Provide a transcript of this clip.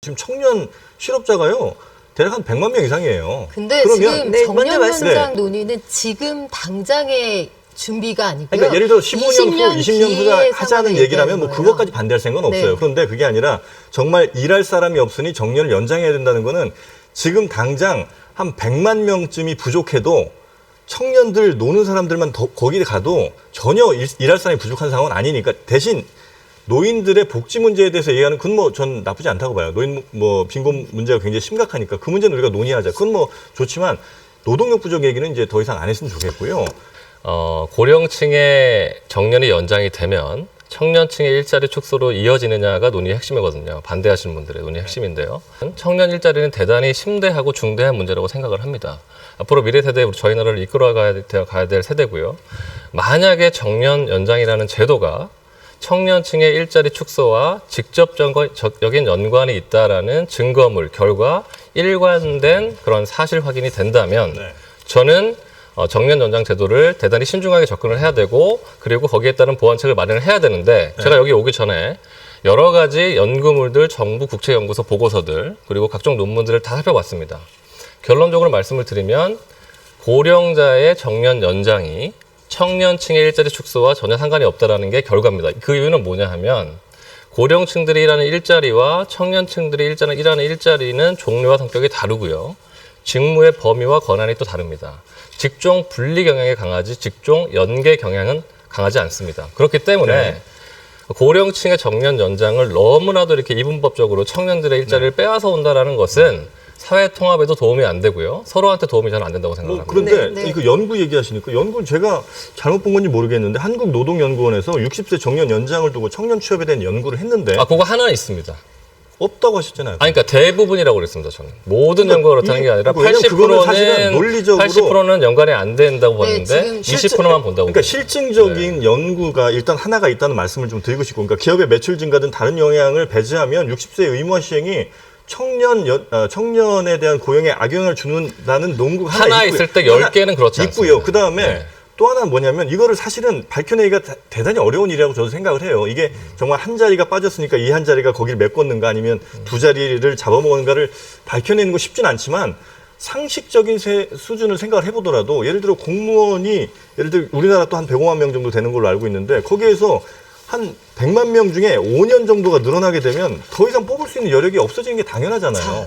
지금 청년 실업자가요. 대략 한 100만 명 이상이에요. 근데 그러면 지금 청년 연장 네. 논의는 지금 당장의 준비가 아니고요. 그러니까 예를 들어 15년 후, 20년 후가 하자는 얘기라면 뭐 그것까지 반대할 생각은 없어요. 네. 그런데 그게 아니라 정말 일할 사람이 없으니 정년을 연장해야 된다는 거는 지금 당장 한 100만 명쯤이 부족해도 청년들 노는 사람들만 거기에 가도 전혀 일할 사람이 부족한 상황은 아니니까 대신 노인들의 복지 문제에 대해서 얘기하는 그건 뭐 전 나쁘지 않다고 봐요. 노인 뭐 빈곤 문제가 굉장히 심각하니까 그 문제는 우리가 논의하자. 그건 뭐 좋지만 노동력 부족 얘기는 이제 더 이상 안 했으면 좋겠고요. 고령층의 정년이 연장이 되면 청년층의 일자리 축소로 이어지느냐가 논의의 핵심이거든요. 반대하시는 분들의 논의의 핵심인데요. 청년 일자리는 대단히 심대하고 중대한 문제라고 생각을 합니다. 앞으로 미래 세대, 저희 나라를 이끌어가야 될 세대고요. 만약에 정년 연장이라는 제도가 청년층의 일자리 축소와 직접적인 연관이 있다라는 증거물, 결과, 일관된 그런 사실 확인이 된다면 네. 저는 정년 연장 제도를 대단히 신중하게 접근을 해야 되고 그리고 거기에 따른 보완책을 마련을 해야 되는데 제가 여기 오기 전에 여러 가지 연구물들, 정부 국책연구소 보고서들 그리고 각종 논문들을 다 살펴봤습니다. 결론적으로 말씀을 드리면 고령자의 정년 연장이 청년층의 일자리 축소와 전혀 상관이 없다라는 게 결과입니다. 그 이유는 뭐냐 하면 고령층들이 일하는 일자리와 청년층들이 일하는 일자리는 종류와 성격이 다르고요. 직무의 범위와 권한이 또 다릅니다. 직종 분리 경향이 강하지 직종 연계 경향은 강하지 않습니다. 그렇기 때문에 네. 고령층의 정년 연장을 너무나도 이렇게 이분법적으로 청년들의 일자리를 빼앗아 온다라는 것은 사회 통합에도 도움이 안 되고요. 서로한테 도움이 저는 안 된다고 생각합니다. 그런데 네, 네. 이거 연구 얘기하시니까 연구는 제가 잘못 본 건지 모르겠는데 한국노동연구원에서 60세 정년 연장을 두고 청년 취업에 대한 연구를 했는데 그거 하나 있습니다. 없다고 하셨잖아요. 그러니까 대부분이라고 그랬습니다. 저는 모든 연구가 그렇다는 게 아니라 왜냐면 그거는 사실은 논리적으로 80%는 연관이 안 된다고 네, 봤는데 지금 20%만 본다고. 그러니까 실증적인 연구가 일단 하나가 있다는 말씀을 좀 드리고 싶고, 그러니까 기업의 매출 증가 등 다른 영향을 배제하면 60세 의무화 시행이 청년에 대한 고용에 악영향을 주는다는 논구가 하나 있고요. 있을 때 10개는 그렇지 않습니다. 있고요. 그 다음에 네. 또 하나는 뭐냐면 이거를 사실은 밝혀내기가 대단히 어려운 일이라고 저도 생각을 해요. 이게 정말 한 자리가 빠졌으니까 이 한 자리가 거기를 메꿨는가 아니면 두 자리를 잡아먹는가를 밝혀내는 거 쉽진 않지만 상식적인 수준을 생각을 해보더라도 예를 들어 공무원이 예를 들어 우리나라 또 한 105만 명 정도 되는 걸로 알고 있는데 거기에서 한 100만 명 중에 5년 정도가 늘어나게 되면 더 이상 뽑을 수 있는 여력이 없어지는 게 당연하잖아요.